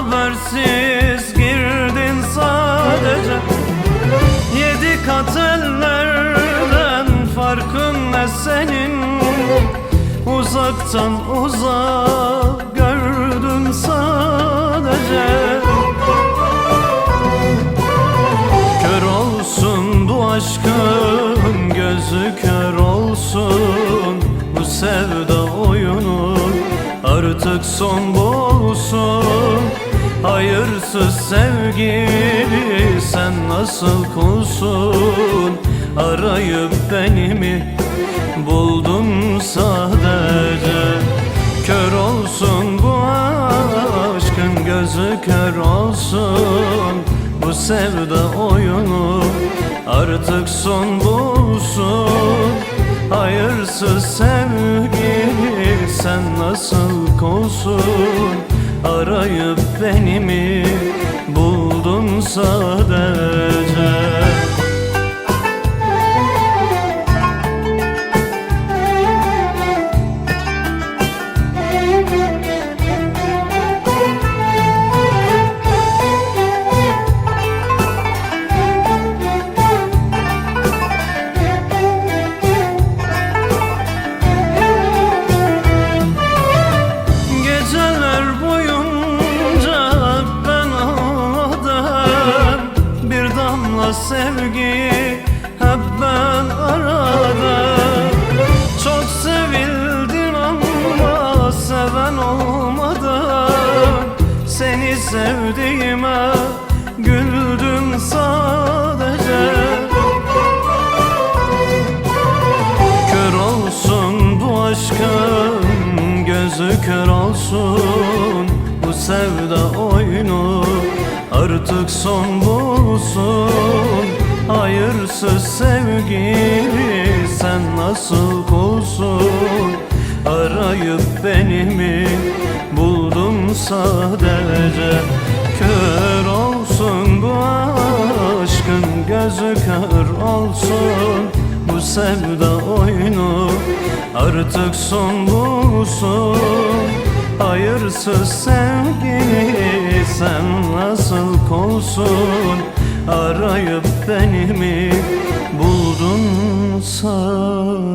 habersiz girdin sadece. 7 kat ellerden farkın ne senin? Uzaktan uzak gördün sadece. Kör olsun bu aşkın gözü, kör olsun bu sevda oyunu, artık son bulsun. Hayırsız sevgili, sen nasıl kulsun? Arayıp beni mi buldun sadece? Kör olsun bu aşkın gözü, kör olsun bu sevda oyunu, artık son bulsun. Hayırsız sevgili, sen nasıl kulsun? Arayıp beni mi buldun sadece? Sevgiyi hep ben aradım. Çok sevildin ama seven olmadan. Seni sevdiğime güldüm sadece. Kör olsun bu aşkın gözü, kör olsun bu sevda oyunu, artık son bulsun. Hayırsız sevgili, sen nasıl kulsun? Arayıp beni mi buldun sadece? Kör olsun bu aşkın gözü, kör olsun bu sevda oyunu, artık son bulsun. Hayırsız sevgili, sen nasıl kulsun? Arayıp beni mi buldun sadece?